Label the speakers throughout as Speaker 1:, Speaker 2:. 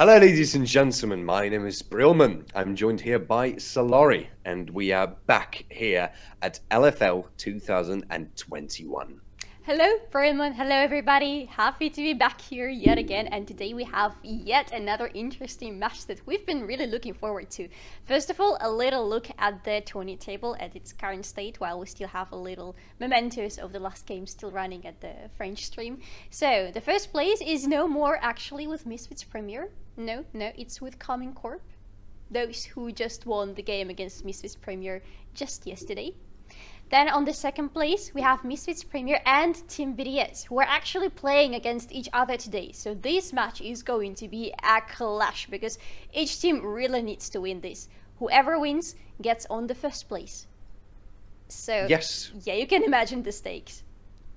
Speaker 1: Hello, ladies and gentlemen. My name is Brilmann. I'm joined here by Solari, and we are back here at LFL 2021.
Speaker 2: Hello, Brilmann. Hello, everybody. Happy to be back here yet again. And today we have yet another interesting match that we've been really looking forward to. First of all, a little look at the tourney table at its current state, while we still have a little mementos of the last game still running at the French stream. So, the first place is no more actually with Misfits Premiere. No, it's with Coming Corp. Those who just won the game against Misfits Premiere just yesterday. Then on the second place, we have Misfits Premiere and Team BDS, who are actually playing against each other today. So this match is going to be a clash, because each team really needs to win this. Whoever wins gets on the first place. So,
Speaker 1: Yes,
Speaker 2: yeah, you can imagine the stakes.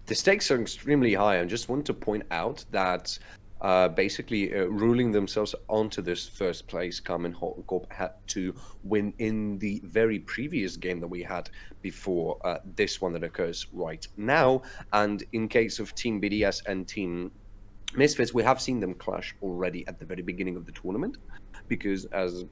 Speaker 1: the stakes are extremely high. I just want to point out that basically ruling themselves onto this first place, Common Corp had to win in the very previous game that we had before this one that occurs right now. And in case of Team BDS and Team Misfits, we have seen them clash already at the very beginning of the tournament, because as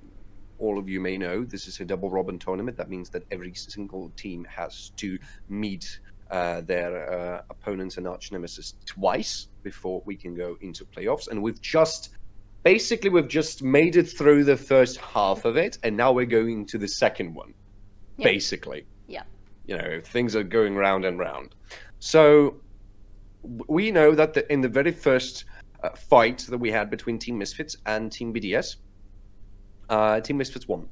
Speaker 1: all of you may know, this is a double Robin tournament. That means that every single team has to meet their opponents and arch nemesis twice before we can go into playoffs. And we've just made it through the first half of it, and now we're going to the second one.
Speaker 2: Yeah.
Speaker 1: Basically,
Speaker 2: Yeah.
Speaker 1: you know, things are going round and round. So we know that in the very first fight that we had between Team Misfits and Team BDS, Team Misfits won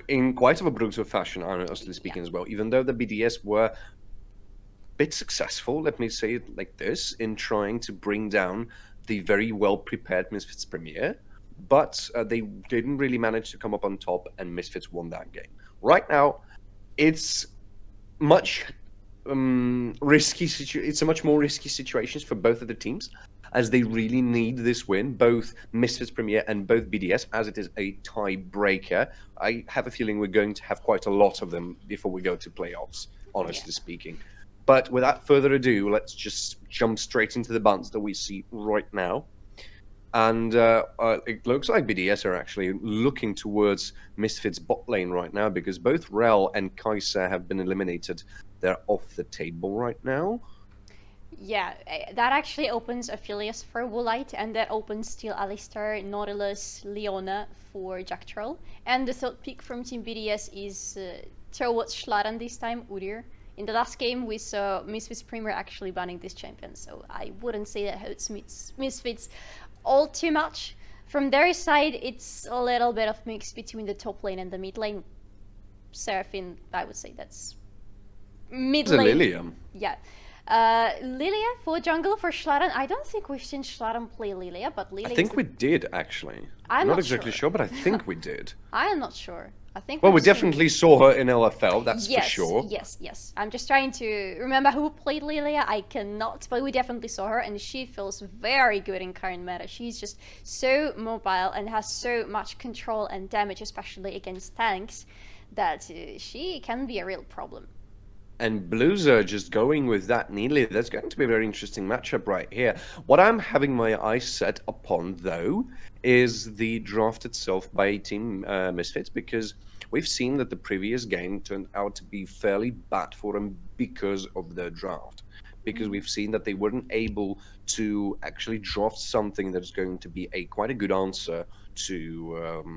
Speaker 1: in quite of a brutal fashion, honestly speaking, as well. Even though the BDS were bit successful, let me say it like this, in trying to bring down the very well prepared Misfits Premiere, but they didn't really manage to come up on top, and Misfits won that game. Right now, it's much it's a much more risky situations for both of the teams, as they really need this win, both Misfits Premiere and both BDS, as it is a tiebreaker. I have a feeling we're going to have quite a lot of them before we go to playoffs, honestly speaking. But without further ado, let's just jump straight into the buttons that we see right now. And it looks like BDS are actually looking towards Misfits bot lane right now, because both Rel and Kaiser have been eliminated. They're off the table right now.
Speaker 2: Yeah, that actually opens Aphelios for Woolite, and that opens still Alistar, Nautilus, Leona for Jack Troll. And the third pick from Team BDS is towards Schlaran this time, Udyr. In the last game, we saw Misfits Premier actually banning this champion, so I wouldn't say that hurts Misfits all too much. From their side, it's a little bit of mix between the top lane and the mid lane. Seraphine, I would say that's mid lane.
Speaker 1: Lilia.
Speaker 2: Yeah. Lilia for jungle for Schlaran. I don't think we've seen Schlaran play Lilia, but Lilia.
Speaker 1: I think we did, actually.
Speaker 2: I'm
Speaker 1: not
Speaker 2: not
Speaker 1: exactly sure, but I think we did.
Speaker 2: I am not sure. I think.
Speaker 1: Well, we
Speaker 2: we've seen-
Speaker 1: definitely saw her in LFL, that's
Speaker 2: Yes,
Speaker 1: for sure.
Speaker 2: yes. I'm just trying to remember who played Lilia. I cannot, but we definitely saw her, and she feels very good in current meta. She's just so mobile and has so much control and damage, especially against tanks, that she can be a real problem.
Speaker 1: And Blues are just going with that neatly. That's going to be a very interesting matchup right here. What I'm having my eyes set upon, though, is the draft itself by Team Misfits, because we've seen that the previous game turned out to be fairly bad for them because of their draft. Because we've seen that they weren't able to actually draft something that's going to be quite a good answer to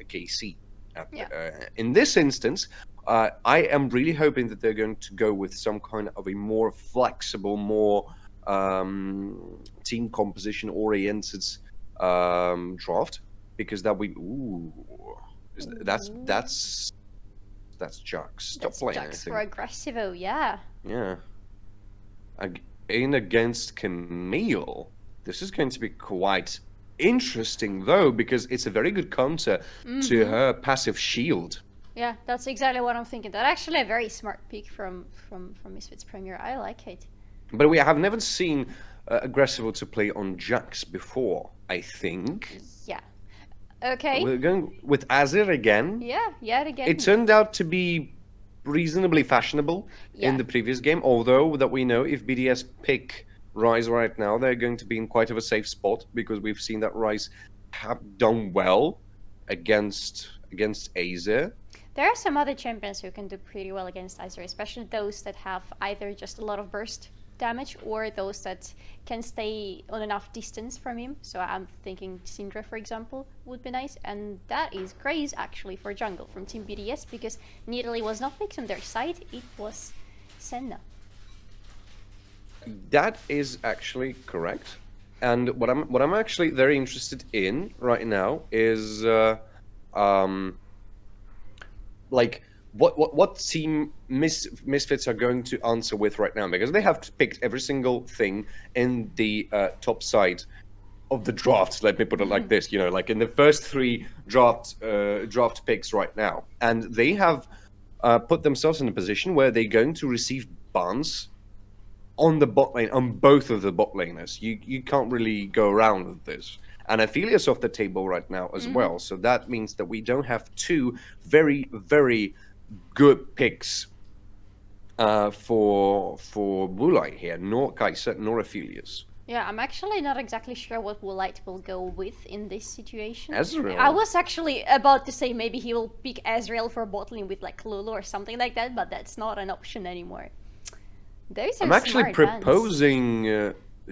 Speaker 1: KC. In this instance, I am really hoping that they're going to go with some kind of a more flexible, more team composition oriented draft, because that we that's Jax. Stop
Speaker 2: That's
Speaker 1: playing
Speaker 2: Jax
Speaker 1: anything.
Speaker 2: for Aggressivo, yeah.
Speaker 1: Yeah. In against Camille. This is going to be quite interesting, though, because it's a very good counter to her passive shield.
Speaker 2: Yeah, that's exactly what I'm thinking. That's actually a very smart pick from Misfits Premier. I like it.
Speaker 1: But we have never seen Aggressivo to play on Jax before, I think.
Speaker 2: Yeah. Okay.
Speaker 1: We're going with Azir again.
Speaker 2: Yeah, yet again.
Speaker 1: It turned out to be reasonably fashionable in the previous game, although that we know if BDS pick Ryze right now, they're going to be in quite of a safe spot, because we've seen that Ryze have done well against Azer.
Speaker 2: There are some other champions who can do pretty well against Azir, especially those that have either just a lot of burst damage or those that can stay on enough distance from him. So I'm thinking Syndra, for example, would be nice. And that is Graze actually for jungle from Team BDS, because Nidalee was not picked on their side, it was Senna.
Speaker 1: That is actually correct. And what I'm actually very interested in right now is like what Team Misfits are going to answer with right now, because they have picked every single thing in the top side of the draft. Let me put it like this, like in the first 3 draft picks right now, and they have put themselves in a position where they're going to receive bans on the bot lane, on both of the bot laners. You can't really go around with this. And Aphelios off the table right now as well. So that means that we don't have 2 very, very good picks for Blue here, nor Kai'Sa nor Aphelios.
Speaker 2: Yeah, I'm actually not exactly sure what Woolite will go with in this situation.
Speaker 1: Ezreal.
Speaker 2: I was actually about to say maybe he will pick Ezreal for bot lane with like Lulu or something like that, but that's not an option anymore.
Speaker 1: I'm actually proposing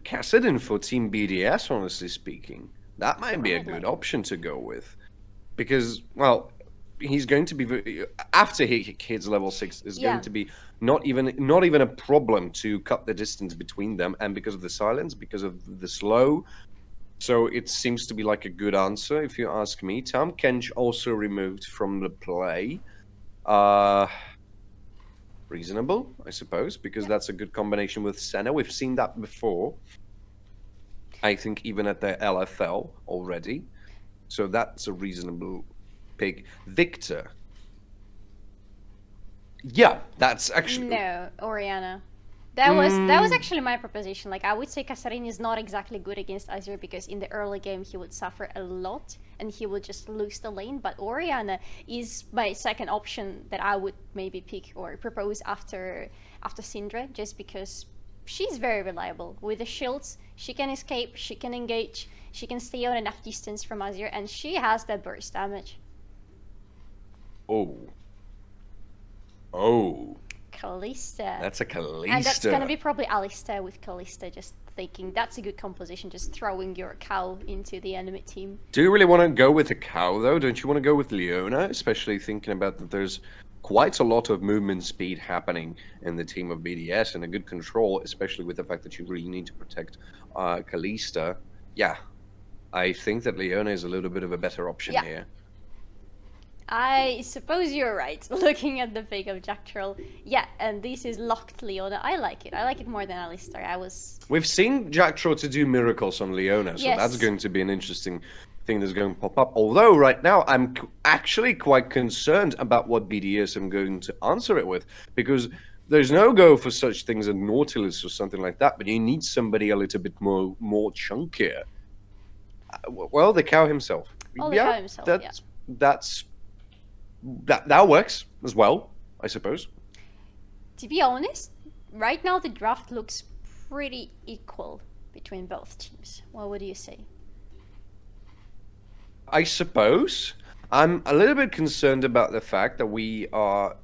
Speaker 1: Kassadin for Team BDS, honestly speaking. That might be a good option to go with. Because, well, he's going to be... After he hits level 6, is going to be not even a problem to cut the distance between them. And because of the silence, because of the slow. So it seems to be like a good answer, if you ask me. Tahm Kench also removed from the play. Reasonable, I suppose, because that's a good combination with Senna. We've seen that before. I think even at the LFL already. So that's a reasonable pick. Victor. Yeah, that's actually...
Speaker 2: No, Orianna. That was actually my proposition. Like, I would say Kassadin is not exactly good against Azir because in the early game he would suffer a lot and he would just lose the lane. But Orianna is my second option that I would maybe pick or propose after Syndra, just because she's very reliable. With the shields, she can escape, she can engage, she can stay on enough distance from Azir, and she has that burst damage.
Speaker 1: Oh.
Speaker 2: Kalista.
Speaker 1: That's a Kalista.
Speaker 2: And that's gonna be probably Alistar with Kalista, just thinking that's a good composition, just throwing your cow into the enemy team.
Speaker 1: Do you really want to go with a cow, though? Don't you want to go with Leona? Especially thinking about that there's quite a lot of movement speed happening in the team of BDS and a good control, especially with the fact that you really need to protect Kalista. Yeah, I think that Leona is a little bit of a better option here.
Speaker 2: I suppose you're right, looking at the pick of Jack Troll. Yeah, and this is locked Leona. I like it. I like it more than Alistar.
Speaker 1: We've seen Jack Troll to do miracles on Leona, so that's going to be an interesting thing that's going to pop up. Although, right now, I'm actually quite concerned about what BDS I'm going to answer it with, because there's no go for such things as Nautilus or something like that, but you need somebody a little bit more chunkier. Well, the cow himself.
Speaker 2: Oh, the cow himself,
Speaker 1: that works as well, I suppose.
Speaker 2: To be honest, right now the draft looks pretty equal between both teams. What would you say?
Speaker 1: I suppose. I'm a little bit concerned about the fact that we are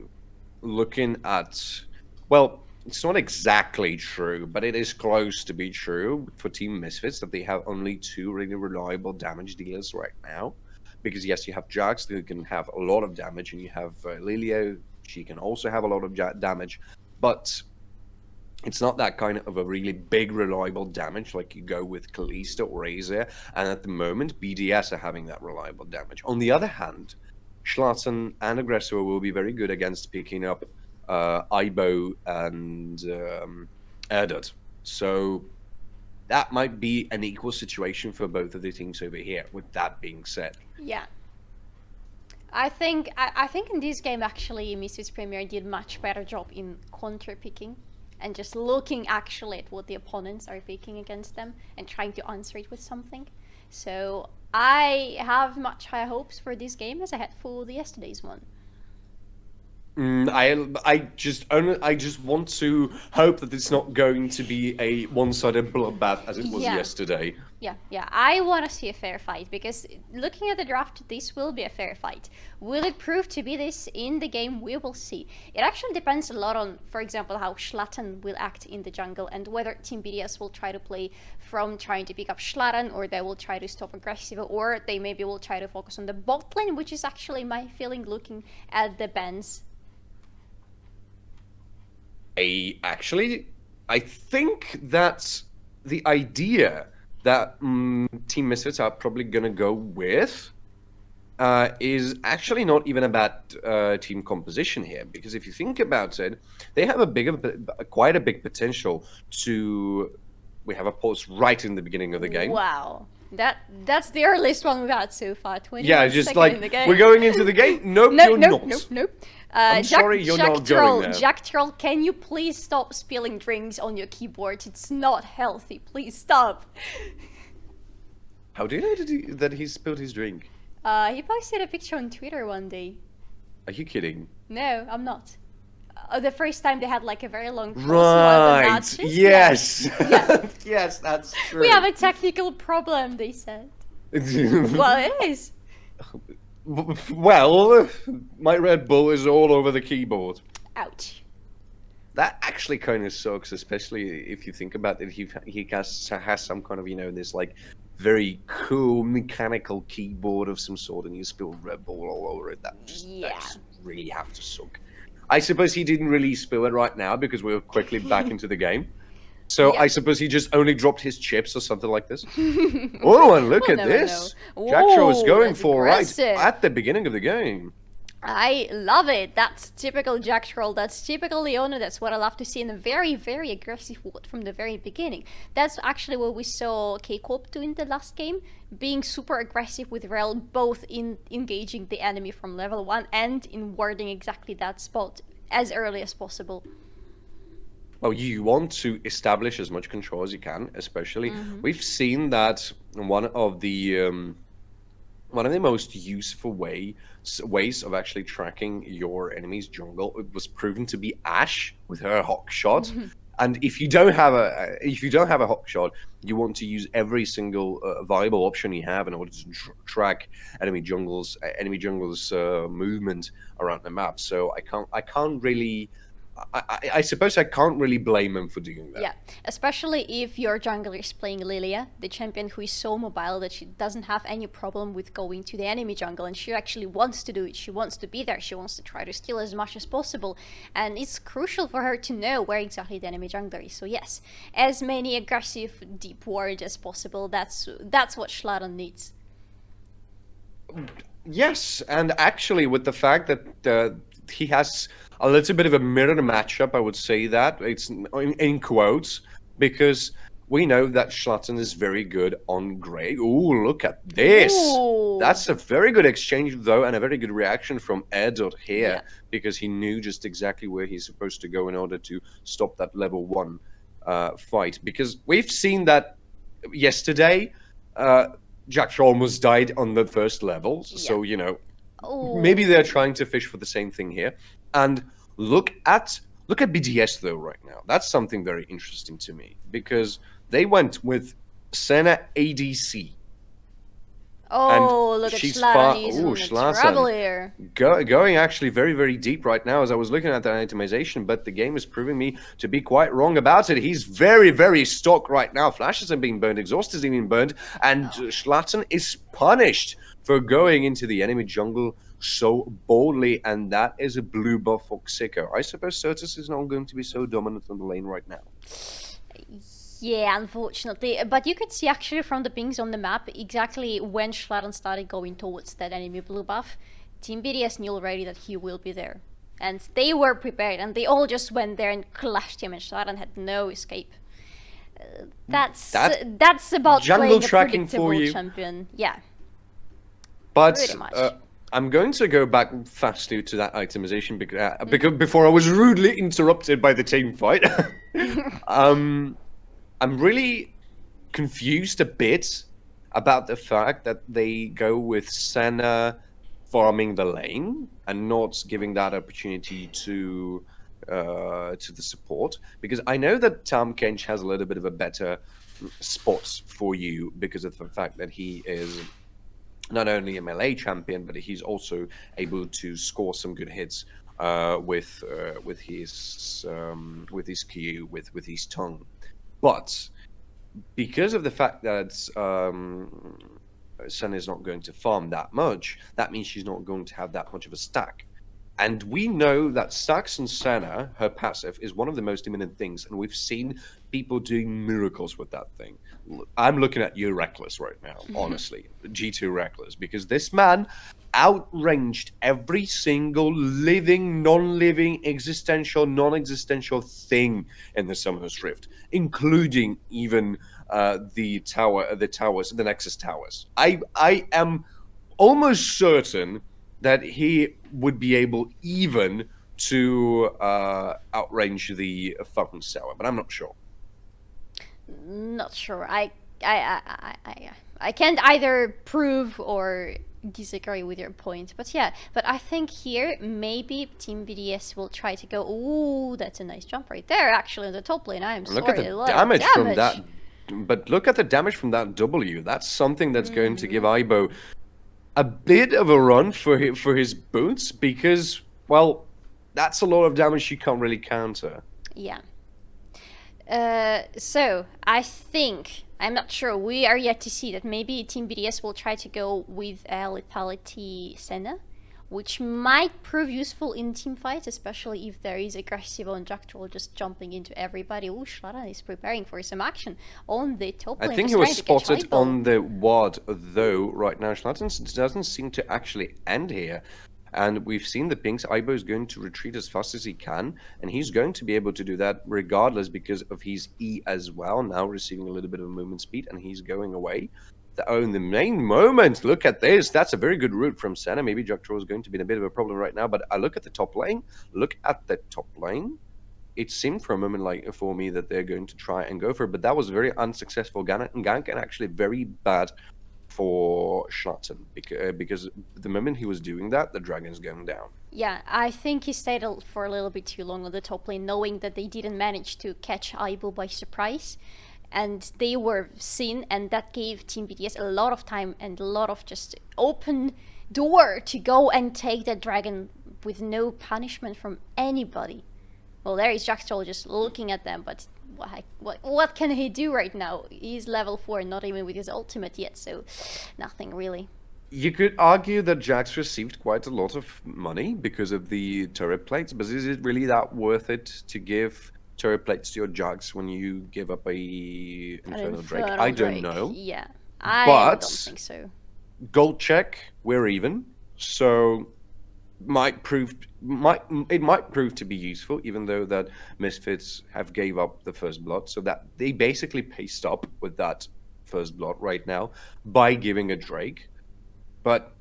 Speaker 1: looking at... Well, it's not exactly true, but it is close to be true for Team Misfits that they have only 2 really reliable damage dealers right now. Because yes, you have Jax who can have a lot of damage, and you have Lilia, she can also have a lot of damage, but it's not that kind of a really big reliable damage like you go with Kalista or Azer, and at the moment BDS are having that reliable damage. On the other hand, Schlatzen and Aggressor will be very good against picking up Aibo and Erdut. So that might be an equal situation for both of the teams over here, with that being said.
Speaker 2: Yeah. I think in this game, actually, Misfits Premiere did much better job in counter-picking and just looking actually at what the opponents are picking against them and trying to answer it with something. So I have much higher hopes for this game as I had for the yesterday's one.
Speaker 1: I just want to hope that it's not going to be a one-sided bloodbath as it was
Speaker 2: Yeah.
Speaker 1: yesterday.
Speaker 2: Yeah. I want to see a fair fight because looking at the draft, this will be a fair fight. Will it prove to be this in the game? We will see. It actually depends a lot on, for example, how Zlatan will act in the jungle and whether Team BDS will try to play from trying to pick up Zlatan, or they will try to stop aggressive, or they maybe will try to focus on the bot lane, which is actually my feeling looking at the bans.
Speaker 1: I think that the idea that Team Misfits are probably going to go with is actually not even about team composition here, because if you think about it, they have quite a big potential to. We have a pause right in the beginning of the game.
Speaker 2: Wow. That's the earliest one we've had so far. 21
Speaker 1: Yeah, just
Speaker 2: seconds
Speaker 1: like
Speaker 2: in the game.
Speaker 1: we're going into the game. Nope, you're not.
Speaker 2: Nope.
Speaker 1: I'm sorry, you're not going there.
Speaker 2: Jack Troll, can you please stop spilling drinks on your keyboard? It's not healthy. Please stop.
Speaker 1: How do you know that he spilled his drink?
Speaker 2: He posted a picture on Twitter one day.
Speaker 1: Are you kidding?
Speaker 2: No, I'm not. The first time they had like a very long pause
Speaker 1: Right. Yes.
Speaker 2: Yeah.
Speaker 1: Yes, that's true.
Speaker 2: We have a technical problem, they said. Well, it is.
Speaker 1: Well, my Red Bull is all over the keyboard.
Speaker 2: Ouch.
Speaker 1: That actually kind of sucks, especially if you think about it. He has some kind of, this like very cool mechanical keyboard of some sort, and you spill Red Bull all over it. That just really have to suck. I suppose he didn't really spill it right now because we're quickly back into the game. So I suppose he just only dropped his chips or something like this. Oh, and look at this. Jack Shaw is going for right at the beginning of the game.
Speaker 2: I love it. That's typical Jack Troll. That's typical Leona. That's what I love to see in a very, very aggressive ward from the very beginning. That's actually what we saw K-Corp do in the last game, being super aggressive with Rel, both in engaging the enemy from level 1 and in warding exactly that spot as early as possible.
Speaker 1: Well, you want to establish as much control as you can, especially. We've seen that one of the most useful ways of actually tracking your enemy's jungle, it was proven to be Ashe with her hawk shot. And if you don't have a hawk shot, you want to use every single viable option you have in order to track enemy jungles movement around the map. So I suppose I can't really blame him for doing that.
Speaker 2: Yeah, especially if your jungler is playing Lilia, the champion who is so mobile that she doesn't have any problem with going to the enemy jungle, and she actually wants to do it. She wants to be there. She wants to try to steal as much as possible, and it's crucial for her to know where exactly the enemy jungler is. So yes, as many aggressive deep wards as possible. That's what Zlatan needs.
Speaker 1: Yes, and actually with the fact that he has a little bit of a mirror matchup, I would say that. It's in quotes, because we know that Zlatan is very good on Grey. Ooh, look at this!
Speaker 2: Ooh.
Speaker 1: That's a very good exchange, though, and a very good reaction from Erdot here, because he knew just exactly where he's supposed to go in order to stop that level 1 fight. Because we've seen that yesterday, Jack Shaw almost died on the first level, so, maybe they're trying to fish for the same thing here. And look at BDS though right now. That's something very interesting to me, because they went with Senna ADC.
Speaker 2: Oh, look at Zlatan. He's in trouble here.
Speaker 1: Going actually very, very deep right now as I was looking at that itemization, but the game is proving me to be quite wrong about it. He's very, very stuck right now. Flashes are being burned, exhaust is being burned, and Zlatan is punished for going into the enemy jungle so boldly, and that is a blue buff for Xiko. I suppose Certus is not going to be so dominant on the lane right now.
Speaker 2: Yeah, unfortunately. But you could see actually from the pings on the map exactly when Zlatan started going towards that enemy blue buff. Team BDS knew already that he will be there. And they were prepared, and they all just went there and clashed him, and Zlatan had no escape. That's about
Speaker 1: jungle
Speaker 2: playing a
Speaker 1: tracking
Speaker 2: predictable
Speaker 1: for you.
Speaker 2: champion. Yeah.
Speaker 1: But
Speaker 2: pretty much.
Speaker 1: I'm going to go back fastly to that itemization because before I was rudely interrupted by the team fight. I'm really confused a bit about the fact that they go with Senna farming the lane and not giving that opportunity to the support, because I know that Tom Kench has a little bit of a better spot for you because of the fact that he is not only a melee champion, but he's also able to score some good hits with his Q, with his tongue. But because of the fact that Senna is not going to farm that much, that means she's not going to have that much of a stack. And we know that stacks and Senna, her passive, is one of the most imminent things, and we've seen people doing miracles with that thing. I'm looking at you, Reckless, right now, honestly. G2 Reckless, because this man outranged every single living, non-living, existential, non-existential thing in the Summoner's Rift, including even the towers, the Nexus towers. I am almost certain that he would be able even to outrange the Falcon Tower, but I'm not sure.
Speaker 2: Not sure. I can't either prove or disagree with your point, but yeah. But I think here maybe Team BDS will try to go. Ooh, that's a nice jump right there. Actually, on the top lane, I am
Speaker 1: Look
Speaker 2: sorry.
Speaker 1: at the damage from that. But look at the damage from that W. That's something that's going to give Aibo a bit of a run for his boots, because, well, that's a lot of damage you can't really counter.
Speaker 2: Yeah. So I think, I'm not sure, we are yet to see that maybe Team BDS will try to go with a lethality Senna, which might prove useful in team fights, especially if there is aggressive on Jacktroll just jumping into everybody. Oh, Schlatten is preparing for some action on the top lane.
Speaker 1: I think he was spotted on the ward, though, right now. Schlatten doesn't seem to actually end here. And we've seen the pings. Aibo is going to retreat as fast as he can, and he's going to be able to do that regardless because of his E as well, now receiving a little bit of movement speed, and he's going away. In the main moment, look at this. That's a very good route from Senna. Maybe Jacktroll is going to be in a bit of a problem right now, but I look at the top lane. It seemed for a moment like for me that they're going to try and go for it, but that was a very unsuccessful gank and actually very bad for Schlatten, because the moment he was doing that, the dragon's going down.
Speaker 2: Yeah, I think he stayed for a little bit too long on the top lane, knowing that they didn't manage to catch Aibo by surprise. And they were seen, and that gave Team BDS a lot of time and a lot of just open door to go and take that dragon with no punishment from anybody. Well, there is Jacktroll just looking at them, but what can he do right now? He's level 4, not even with his ultimate yet, so nothing really.
Speaker 1: You could argue that Jax received quite a lot of money because of the turret plates, but is it really that worth it to give turret plates to your Jax when you give up a Infernal Drake? I don't know.
Speaker 2: Yeah, I don't think so.
Speaker 1: Gold check, we're even, so it might prove to be useful, even though that Misfits have gave up the first blood, so that they basically paced up with that first blood right now by giving a Drake. But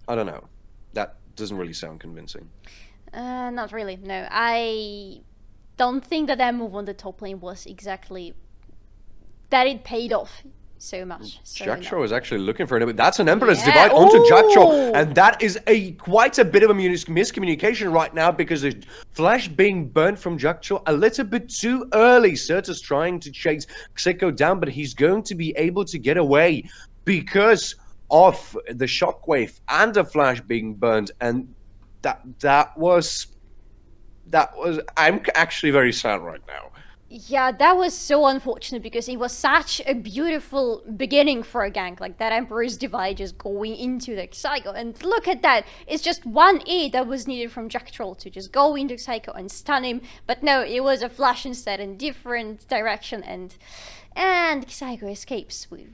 Speaker 1: I don't know, that doesn't really sound convincing.
Speaker 2: Not really, no. I don't think that move on the top lane was exactly that it paid off so much.
Speaker 1: Jacktroll is actually looking for it. That's an Emperor's Divide onto Jacktroll, and that is quite a bit of a miscommunication right now, because the flash being burnt from Jacktroll a little bit too early. Certus trying to chase Xeko down, but he's going to be able to get away because of the shockwave and the flash being burned, and that was I'm actually very sad right now.
Speaker 2: Yeah, that was so unfortunate, because it was such a beautiful beginning for a gank, like that Emperor's Divide just going into the Psycho, and look at that, it's just 1E that was needed from Jacktroll to just go into Psycho and stun him, but no, it was a flash instead in different direction, and Psycho escapes with...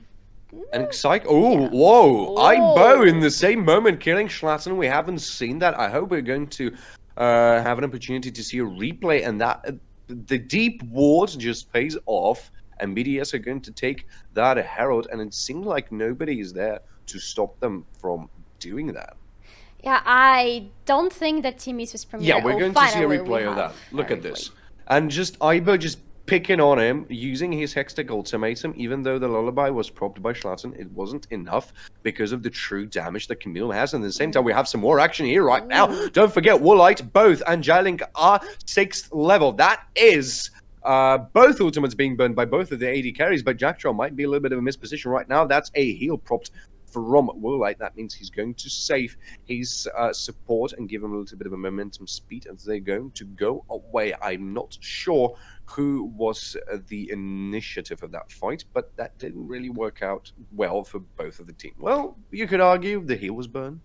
Speaker 1: And Psycho, whoa! Aibo in the same moment killing Schlatten. We haven't seen that. I hope we're going to have an opportunity to see a replay, and that the deep ward just pays off, and BDS are going to take that Herald, and it seems like nobody is there to stop them from doing that.
Speaker 2: Yeah, I don't think that Team Misfits Premiere.
Speaker 1: Yeah, we're going to see a replay of that. Look at this. And just Aibo just picking on him, using his Hextech ultimatum, even though the lullaby was propped by Schlatten, it wasn't enough because of the true damage that Camille has. And at the same time, we have some more action here right now. Don't forget, Woolite, both, and Jylink are 6th level. That is both ultimates being burned by both of the AD carries, but Jacktroll might be a little bit of a misposition right now. That's a heal propped from Woolite. That means he's going to save his support and give him a little bit of a momentum speed as they're going to go away. I'm not sure who was the initiative of that fight, but that didn't really work out well for both of the team. Well, you could argue the heal was burned.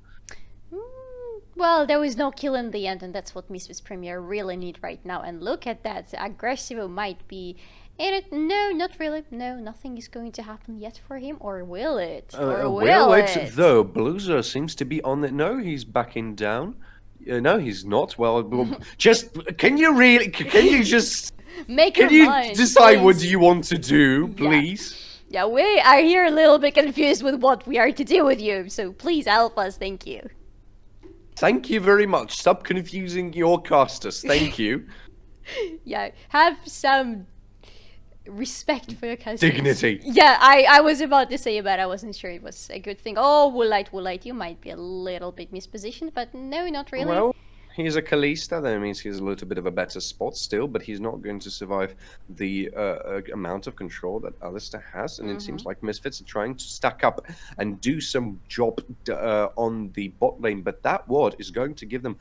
Speaker 2: Well, there was no kill in the end, and that's what Misfits Premiere really need right now. And look at that, Aggressivo might be in it. No, not really. No, nothing is going to happen yet for him, or will it? Or will it?
Speaker 1: Though Bluzer seems to be on it. No, he's backing down. No, he's not. Well, just can you just
Speaker 2: make
Speaker 1: can
Speaker 2: your
Speaker 1: you
Speaker 2: mind,
Speaker 1: decide
Speaker 2: please.
Speaker 1: what do you want to do, please?
Speaker 2: Yeah, we are here a little bit confused with what we are to do with you, so please help us. Thank you.
Speaker 1: Thank you very much. Stop confusing your casters. Thank you.
Speaker 2: Yeah, have some respect for your casters.
Speaker 1: Dignity.
Speaker 2: Yeah, I was about to say, but I wasn't sure it was a good thing. Oh, Woolite, you might be a little bit mispositioned, but no, not really.
Speaker 1: Well, he's a Kalista, that means he's a little bit of a better spot still, but he's not going to survive the amount of control that Alistair has, and it seems like Misfits are trying to stack up and do some job on the bot lane, but that ward is going to give them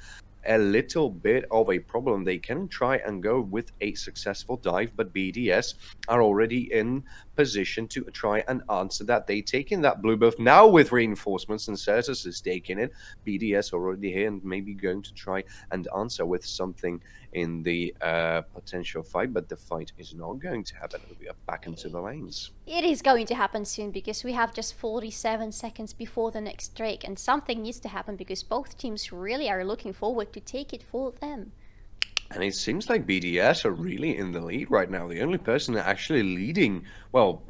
Speaker 1: a little bit of a problem. They can try and go with a successful dive, but BDS are already in position to try and answer that. They take in that blue buff now with reinforcements, and Certus is taking it. BDS already here and maybe going to try and answer with something in the potential fight, but the fight is not going to happen. We are back into the lanes.
Speaker 2: It is going to happen soon because we have just 47 seconds before the next Drake, and something needs to happen because both teams really are looking forward to take it for them.
Speaker 1: And it seems like BDS are really in the lead right now. The only person actually leading, well,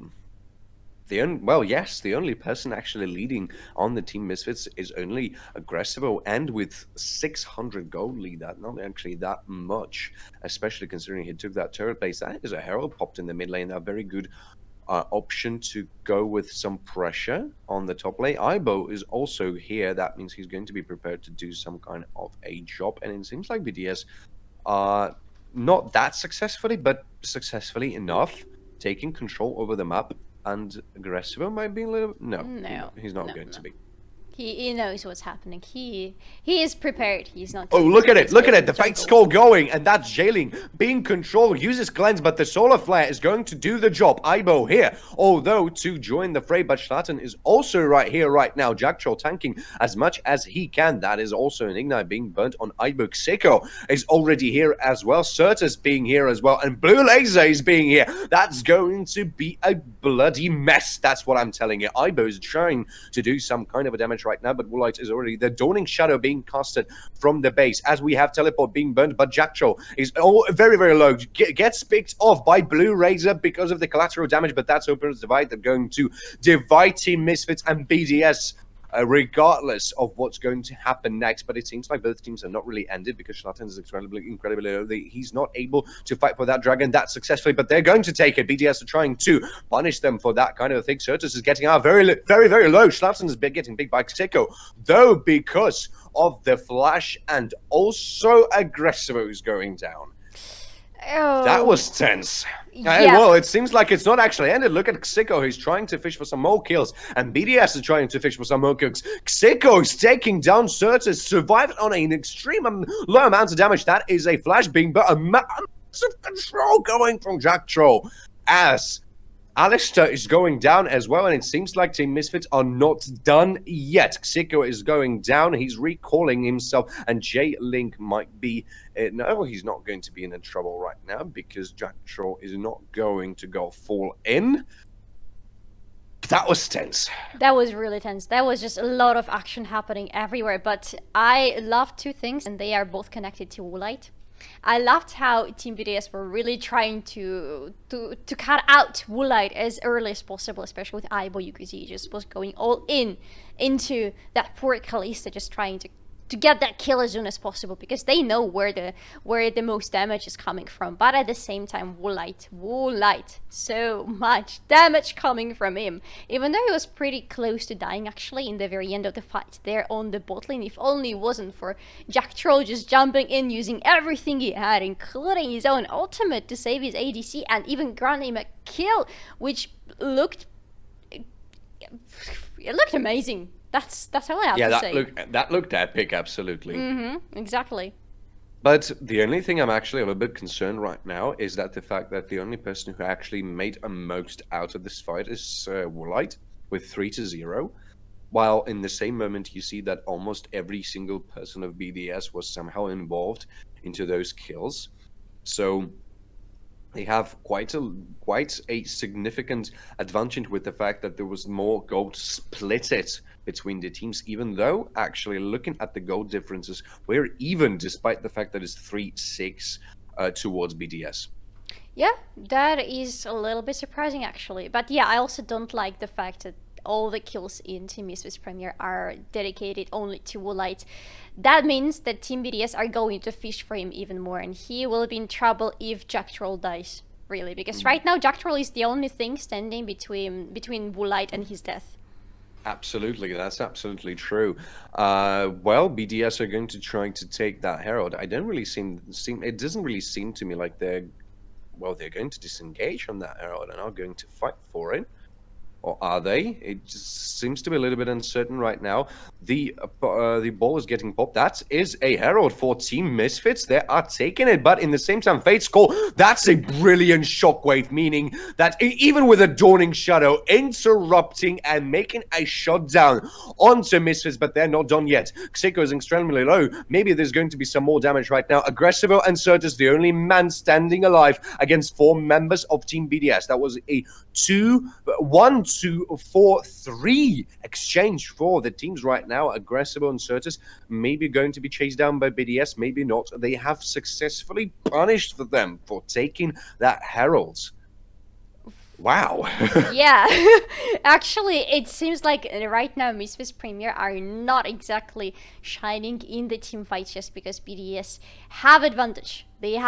Speaker 1: the only person actually leading on the Team Misfits is only Aggressivo, and with 600 gold lead, that not actually that much, especially considering he took that turret base. That is a Herald popped in the mid lane, a very good option to go with some pressure on the top lane. Ibo is also here. That means he's going to be prepared to do some kind of a job, and it seems like BDS not that successfully, but successfully enough, taking control over the map. And Aggressivo might be a little... No, he's not going to be.
Speaker 2: He knows what's happening. He is prepared. He's not...
Speaker 1: Oh, look at it. Look at it. The fight's still going. And that's Jailing being controlled. Uses cleanse, but the solar flare is going to do the job. Ibo here, although to join the fray, but Schlatten is also right here right now. Jacktroll tanking as much as he can. That is also an ignite being burnt on Ibo. Xiko is already here as well. Certus being here as well. And Blue Laser is being here. That's going to be a bloody mess. That's what I'm telling you. Ibo is trying to do some kind of a damage right now, but Woolite is already the Dawning Shadow being casted from the base as we have teleport being burned, but Jacktroll is very, very low. Gets picked off by Blue Razor because of the collateral damage, but that's Open's Divide. They're going to divide Team Misfits and BDS regardless of what's going to happen next. But it seems like both teams are not really ended because Schlatten is incredibly low. He's not able to fight for that dragon that successfully, but they're going to take it. BDS are trying to punish them for that kind of thing. Certus is getting out very, very low. Schlatten is getting big by Xiko, though, because of the flash, and also Aggressivo is going down.
Speaker 2: Oh.
Speaker 1: That was tense.
Speaker 2: Yeah.
Speaker 1: Well, it seems like it's not actually ended. Look at Xiko. He's trying to fish for some more kills, and BDS is trying to fish for some more kills. Xiko is taking down Certus, survived on an extreme low amount of damage. That is a flash being, but a massive control going from Jacktroll as Alistair is going down as well, and it seems like Team Misfits are not done yet. Xiko is going down. He's recalling himself, and J-Link might be... no, he's not going to be in trouble right now because Jacktroll is not going to go full in. That was tense.
Speaker 2: That was really tense. That was just a lot of action happening everywhere, but I love two things, and they are both connected to Woolite. I loved how Team BDS were really trying to cut out Woolite as early as possible, especially with Ibo. You could see he just was going all into that poor Kalista, just trying to to get that kill as soon as possible, because they know where the most damage is coming from. But at the same time, Woolite, so much damage coming from him. Even though he was pretty close to dying actually in the very end of the fight there on the bot lane, if only it wasn't for Jack Troll just jumping in, using everything he had, including his own ultimate to save his ADC and even grant him a kill, which looked amazing. That's all I have to say.
Speaker 1: Yeah, that looked epic, absolutely.
Speaker 2: Exactly.
Speaker 1: But the only thing I'm actually a little bit concerned right now is that the fact that the only person who actually made a most out of this fight is Woolite with 3-0, while in the same moment you see that almost every single person of BDS was somehow involved into those kills. So they have quite a significant advantage with the fact that there was more gold split between the teams, even though actually looking at the gold differences, we're even despite the fact that it's 3-6 towards BDS.
Speaker 2: Yeah, that is a little bit surprising actually. But yeah, I also don't like the fact that all the kills in Team Misfits Premiere are dedicated only to Woolite. That means that Team BDS are going to fish for him even more, and he will be in trouble if Jack Troll dies, really, because right now Jack Troll is the only thing standing between Woolite and his death.
Speaker 1: Absolutely, that's absolutely true. Well, BDS are going to try to take that Herald. I don't really it doesn't really seem to me like they're going to disengage on that Herald and are going to fight for it. Or are they? It just seems to be a little bit uncertain right now. The ball is getting popped. That is a Herald for Team Misfits. They are taking it, but in the same time, Fate's Call, that's a brilliant shockwave, meaning that even with a Dawning Shadow interrupting and making a shot down onto Misfits, but they're not done yet. Xiko is extremely low. Maybe there's going to be some more damage right now. Aggressivo and Certus, the only man standing alive against 4 members of Team BDS. That was a 1-2-4-3 exchange for the teams right now. Aggressivo and Certus maybe going to be chased down by BDS, maybe not. They have successfully punished them for taking that Herald. Wow.
Speaker 2: Yeah, actually, it seems like right now Misfits Premier are not exactly shining in the team fight just because BDS have advantage. They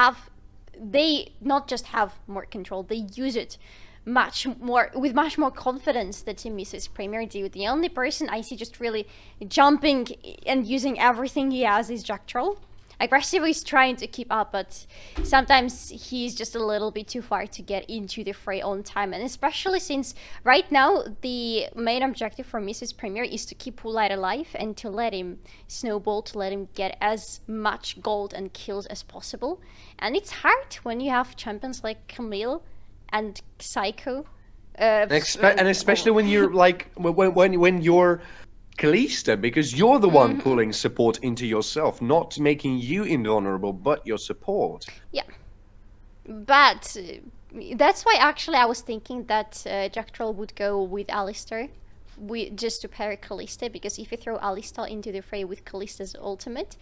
Speaker 2: not just have more control, they use it with much more confidence than Team Misfits Premier do. The only person I see just really jumping and using everything he has is Jack Troll. Aggressive is trying to keep up, but sometimes he's just a little bit too far to get into the fray on time. And especially since right now the main objective for Misfits Premier is to keep Woolite alive and to let him snowball, to let him get as much gold and kills as possible. And it's hard when you have champions like Camille and Psycho.
Speaker 1: And especially when you're like, when you're Kalista, because you're the one pulling support into yourself, not making you invulnerable, but your support.
Speaker 2: Yeah. But that's why actually I was thinking that Jack Troll would go with Alistar, just to pair Kalista, because if you throw Alistar into the fray with Kalista's ultimate,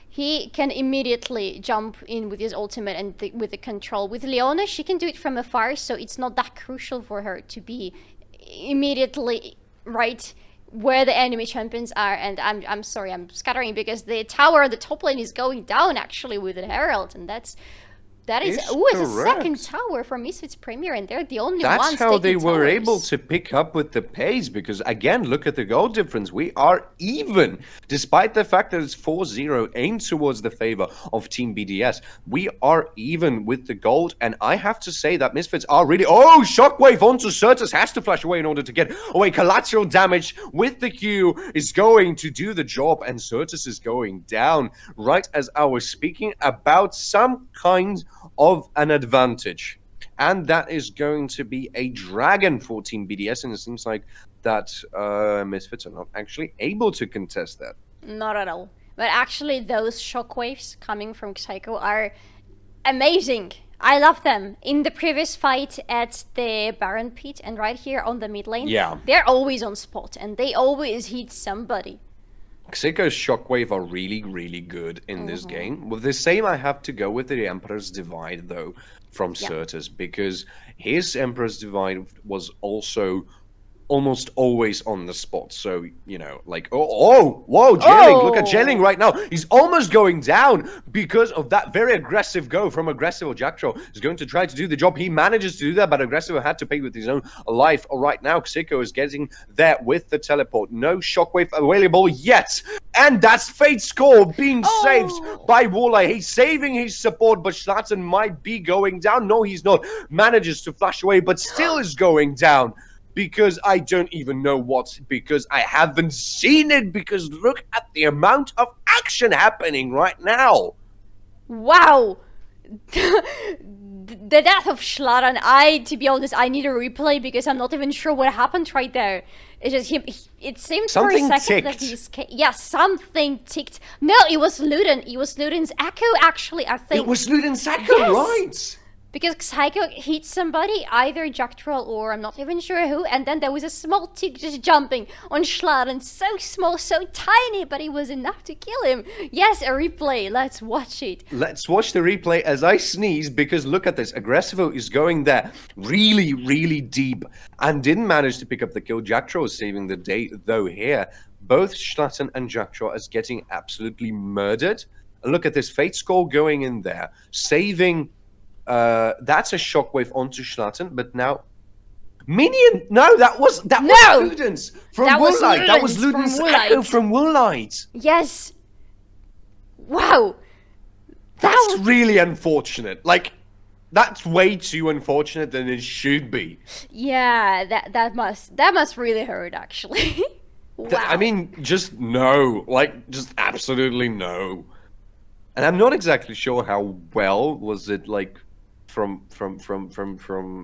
Speaker 2: he can immediately jump in with his ultimate and with the control. With Leona, she can do it from afar, so it's not that crucial for her to be immediately right where the enemy champions are. And I'm sorry, I'm scattering because the tower on the top lane is going down actually with the Herald, and that is it's a second tower from Misfits Premier, and they're the only ones.
Speaker 1: That's how they were able to pick up with the pace, because again, look at the goal difference. We are even, despite the fact that it's 4-0 aimed towards the favor of Team BDS. We are even with the gold, and I have to say that Misfits are really... Oh, Shockwave onto Certus, has to flash away in order to get away. Collateral damage with the Q is going to do the job, and Certus is going down right as I was speaking about some kind of an advantage, and that is going to be a dragon for Team BDS, and it seems like that Misfits are not actually able to contest that.
Speaker 2: Not at all. But actually those shockwaves coming from Psycho are amazing. I love them. In the previous fight at the Baron Pit and right here on the mid lane, they're always on spot and they always hit somebody.
Speaker 1: Xiko's Shockwave are really, really good in this game. With the same, I have to go with the Emperor's Divide, though, from Certus, because his Emperor's Divide was also almost always on the spot. So, you know, like, whoa, Jailing, look at Jailing right now. He's almost going down because of that very aggressive go from Aggressivo. Jacktroll is going to try to do the job. He manages to do that, but Aggressivo had to pay with his own life. Right now, Xiko is getting there with the teleport. No shockwave available yet. And that's Fate's score being saved by Walleye. He's saving his support, but Schlatten might be going down. No, he's not. Manages to flash away, but still is going down. Because I don't even know what, because I haven't seen it, because look at the amount of action happening right now.
Speaker 2: Wow. The death of Schlatten, to be honest, I need a replay because I'm not even sure what happened right there. It's just him, it seemed
Speaker 1: something
Speaker 2: for a second
Speaker 1: ticked.
Speaker 2: that he's... Yeah, something ticked. No, it was Luden. It was Luden's echo, actually, I think.
Speaker 1: It was Luden's echo,
Speaker 2: yes!
Speaker 1: right?
Speaker 2: Because Psycho hit somebody, either Jacktroll or I'm not even sure who, and then there was a small tick just jumping on Schlatten. So small, so tiny, but it was enough to kill him. Yes, a replay. Let's watch it.
Speaker 1: Let's watch the replay as I sneeze, because look at this. Aggressivo is going there really, really deep and didn't manage to pick up the kill. Jacktroll is saving the day, though here. Both Schlatten and Jacktroll is getting absolutely murdered. And look at this. Fate Skull going in there, saving... that's a shockwave onto Schlatten, but now Minion. No, that was Luden's from Woolite. That was Luden's echo from Woolite.
Speaker 2: Yes. Wow.
Speaker 1: That's really unfortunate. Like, that's way too unfortunate than it should be.
Speaker 2: Yeah, that must really hurt, actually. Wow.
Speaker 1: I mean, just no. Like, just absolutely no. And I'm not exactly sure how well was it, like, from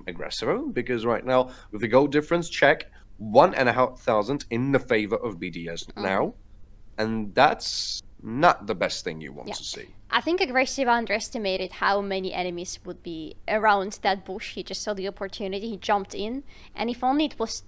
Speaker 1: Aggressivo, because right now with the goal difference, check 1,500 in the favor of BDS now, and that's not the best thing you want to see.
Speaker 2: I think Aggressivo underestimated how many enemies would be around that bush. He just saw the opportunity, he jumped in, and if only it was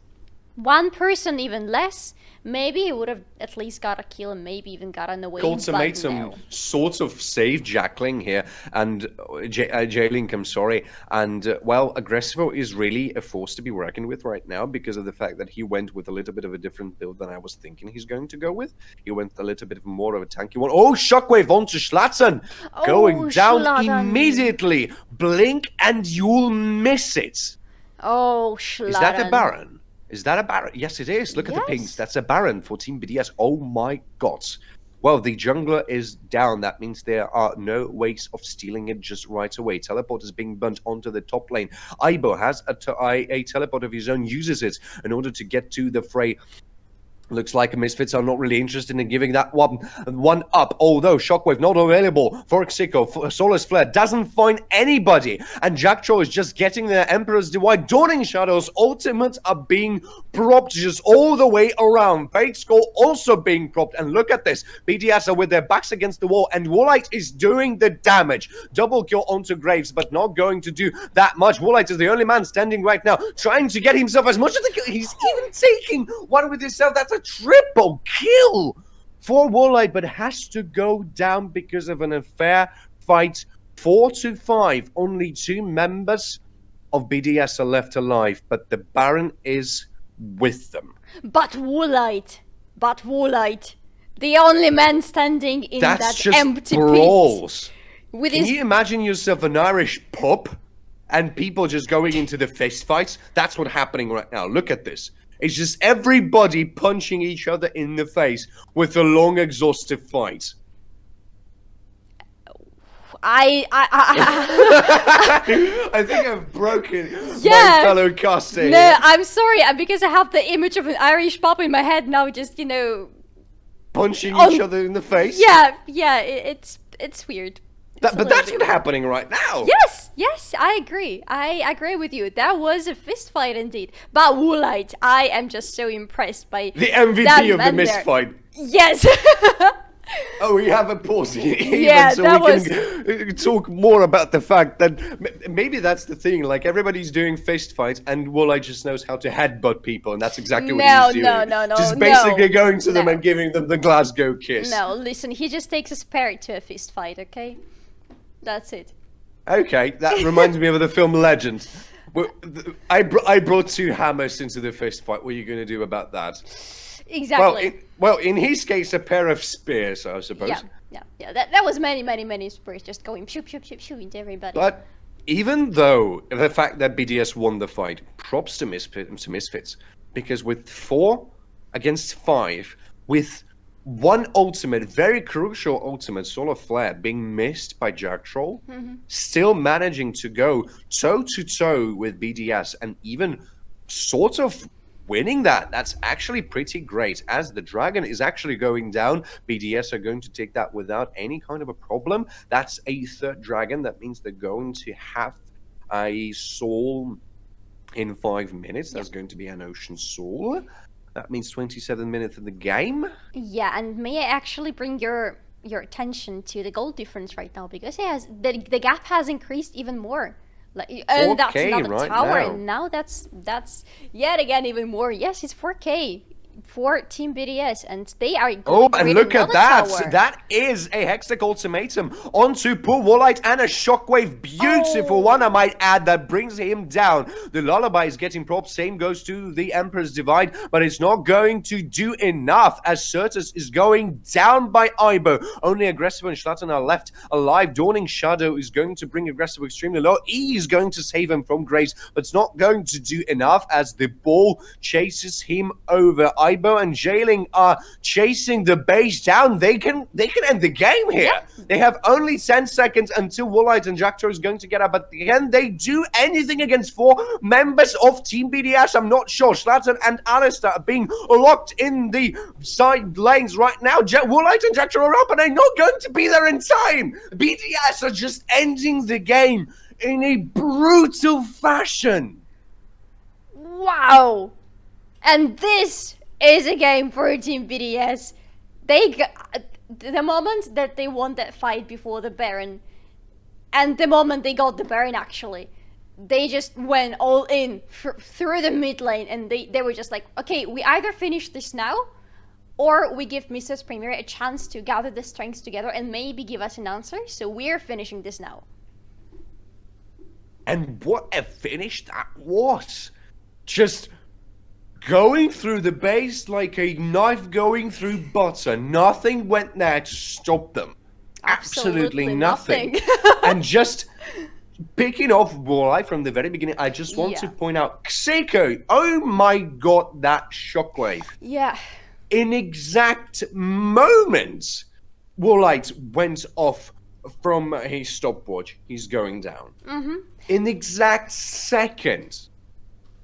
Speaker 2: one person, even less, maybe he would have at least got a kill and maybe even gotten away.
Speaker 1: Colton made some sort of save Jackling here, and J-Link, I'm sorry. And, well, Aggressivo is really a force to be reckoned with right now because of the fact that he went with a little bit of a different build than I was thinking he's going to go with. He went a little bit more of a tanky one. Oh, Shockwave onto Schlatten! Going down immediately! Blink and you'll miss it!
Speaker 2: Oh, Schlatten.
Speaker 1: Is that a Baron? Is that a Baron? Yes, it is. Look at the pings. That's a Baron for Team BDS. Oh my god. Well, the jungler is down. That means there are no ways of stealing it just right away. Teleport is being burnt onto the top lane. Aibo has a teleport of his own, uses it in order to get to the fray. Looks like Misfits are not really interested in giving that one up, although Shockwave not available for Xiko. Solar's Flare doesn't find anybody, and Jacktroll is just getting their Emperor's Divide. Dawning Shadows ultimates are being propped just all the way around. Fate Skull also being propped, and look at this. BDS are with their backs against the wall, and Woolite is doing the damage. Double kill onto Graves, but not going to do that much. Woolite is the only man standing right now, trying to get himself as much of the kill. He's even taking one with himself. That's a triple kill for Woolite, but has to go down because of an unfair fight. 4-5. Only 2 members of BDS are left alive, but the Baron is with them.
Speaker 2: But Woolite, the only man standing in that empty
Speaker 1: brawls.
Speaker 2: Pit.
Speaker 1: Can you imagine yourself an Irish pub and people just going into the fist fights? That's what's happening right now. Look at this. It's just everybody punching each other in the face with a long, exhaustive fight.
Speaker 2: I
Speaker 1: think I've broken my fellow caster.
Speaker 2: No, I'm sorry, because I have the image of an Irish pub in my head now, just, you know...
Speaker 1: punching each other in the face?
Speaker 2: Yeah, it's weird.
Speaker 1: But that's what's happening right now.
Speaker 2: Yes, I agree. I agree with you. That was a fist fight indeed. But Woolite, I am just so impressed by
Speaker 1: the MVP of the mist fight.
Speaker 2: Yes.
Speaker 1: Oh, we have a pause here, so we can talk more about the fact that maybe that's the thing. Like, everybody's doing fist fights, and Woolite just knows how to headbutt people, and that's exactly what he's doing.
Speaker 2: No.
Speaker 1: Just basically going to them and giving them the Glasgow kiss.
Speaker 2: No, listen, he just takes a spirit to a fist fight, okay? That's it.
Speaker 1: Okay, that reminds me of the film Legend. Well, I brought two hammers into the fist fight. What are you going to do about that?
Speaker 2: Exactly.
Speaker 1: Well, in his case, a pair of spears, I suppose.
Speaker 2: Yeah. That was many spears just going shoot into everybody.
Speaker 1: But even though the fact that BDS won the fight, props to Misfits, because with 4 against 5, with one ultimate, very crucial ultimate, Solar Flare, being missed by Jack Troll, still managing to go toe-to-toe with BDS and even sort of winning that's actually pretty great. As the dragon is actually going down, BDS are going to take that without any kind of a problem. That's a 3rd dragon. That means they're going to have a soul in 5 minutes. That's going to be an ocean soul. That means 27 minutes in the game.
Speaker 2: Yeah, and may I actually bring your attention to the goal difference right now, because it has the gap has increased even more. Like, and that's another
Speaker 1: right
Speaker 2: tower,
Speaker 1: now.
Speaker 2: and now that's yet again even more. Yes, it's 4K for Team BDS, and they are going
Speaker 1: and look at that!
Speaker 2: tower.
Speaker 1: That is a Hextech ultimatum onto poor Warlight and a shockwave. Beautiful one, I might add, that brings him down. The Lullaby is getting props. Same goes to the Emperor's Divide, but it's not going to do enough as Certus is going down by Ibo. Only Aggressive and Schlatten are left alive. Dawning Shadow is going to bring Aggressive extremely low. E is going to save him from Grace, but it's not going to do enough as the ball chases him over. Ibo and Jailing are chasing the base down. They can end the game here.
Speaker 2: Yeah.
Speaker 1: They have only 10 seconds until Woolite and Jackto is going to get up. But can they do anything against 4 members of Team BDS? I'm not sure. Slatten and Alistair are being locked in the side lanes right now. Woolite and Jackto are up, and they're not going to be there in time. BDS are just ending the game in a brutal fashion.
Speaker 2: Wow! And this is a game for Team BDS. The moment that they won that fight before the Baron, and the moment they got the Baron, actually, they just went all in through the mid lane, and they were just like, okay, we either finish this now, or we give Misfits Premiere a chance to gather the strengths together and maybe give us an answer, so we're finishing this now.
Speaker 1: And what a finish that was! Just going through the base like a knife going through butter. Nothing went there to stop them. Absolutely nothing. And just picking off Warlight from the very beginning, I just want to point out, Seiko, oh my god, that shockwave.
Speaker 2: Yeah.
Speaker 1: In exact moments, Warlight went off from his stopwatch. He's going down. In exact seconds.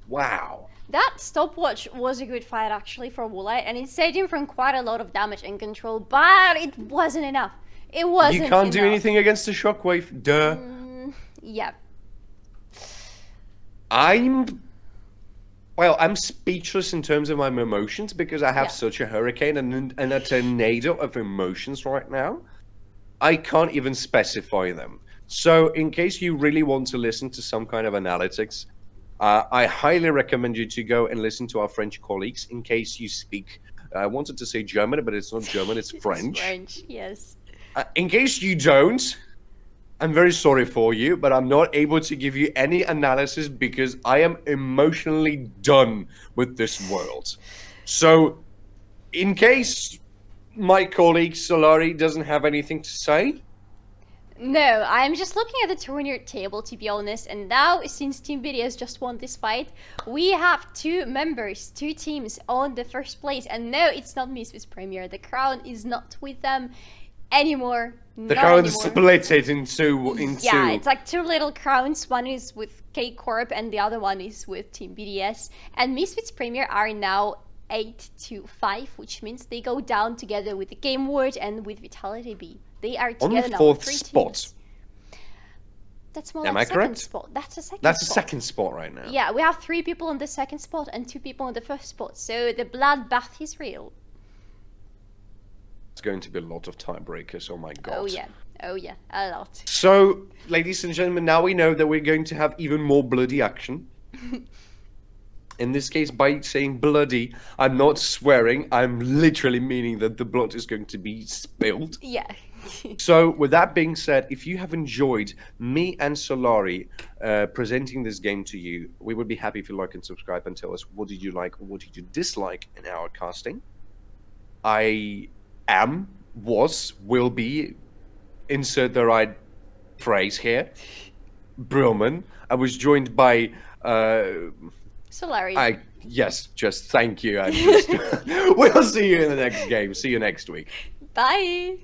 Speaker 1: Wow.
Speaker 2: That stopwatch was a good fight, actually, for Woolite, and it saved him from quite a lot of damage and control, but it wasn't enough. It wasn't enough.
Speaker 1: You can't do anything against the shockwave, duh.
Speaker 2: Yeah.
Speaker 1: I'm speechless in terms of my emotions because I have such a hurricane and a tornado of emotions right now. I can't even specify them. So in case you really want to listen to some kind of analytics, I highly recommend you to go and listen to our French colleagues in case you speak, I wanted to say German, but it's not German, it's French.
Speaker 2: It's French, yes.
Speaker 1: In case you don't, I'm very sorry for you, but I'm not able to give you any analysis because I am emotionally done with this world. So, in case my colleague Solari doesn't have anything to say,
Speaker 2: no, I'm just looking at the tournament table, to be honest, and now, since Team BDS just won this fight, we have 2 teams on the first place, and no, it's not Misfits Premiere. The crown is not with them anymore.
Speaker 1: The crown is split into
Speaker 2: Yeah, it's like 2 little crowns. One is with K-Corp, and the other one is with Team BDS, and Misfits Premiere are now 8-5, which means they go down together with the Game Ward and with Vitality B. They are together now.
Speaker 1: On the 4th spot.
Speaker 2: That's more
Speaker 1: Am
Speaker 2: like
Speaker 1: I correct?
Speaker 2: second spot. That's a second
Speaker 1: That's
Speaker 2: spot.
Speaker 1: a second spot right now.
Speaker 2: Yeah, we have 3 people on the second spot and 2 people on the first spot. So the bloodbath is real.
Speaker 1: It's going to be a lot of tiebreakers, oh my god.
Speaker 2: Oh yeah, a lot.
Speaker 1: So, ladies and gentlemen, now we know that we're going to have even more bloody action. In this case, by saying bloody, I'm not swearing, I'm literally meaning that the blood is going to be spilled.
Speaker 2: Yeah.
Speaker 1: So, with that being said, if you have enjoyed me and Solari presenting this game to you, we would be happy if you like and subscribe and tell us what did you like or what did you dislike in our casting. I am, was, will be, insert the right phrase here, Brilmann. I was joined by
Speaker 2: Solari.
Speaker 1: Yes, just thank you. And just we'll see you in the next game. See you next week.
Speaker 2: Bye.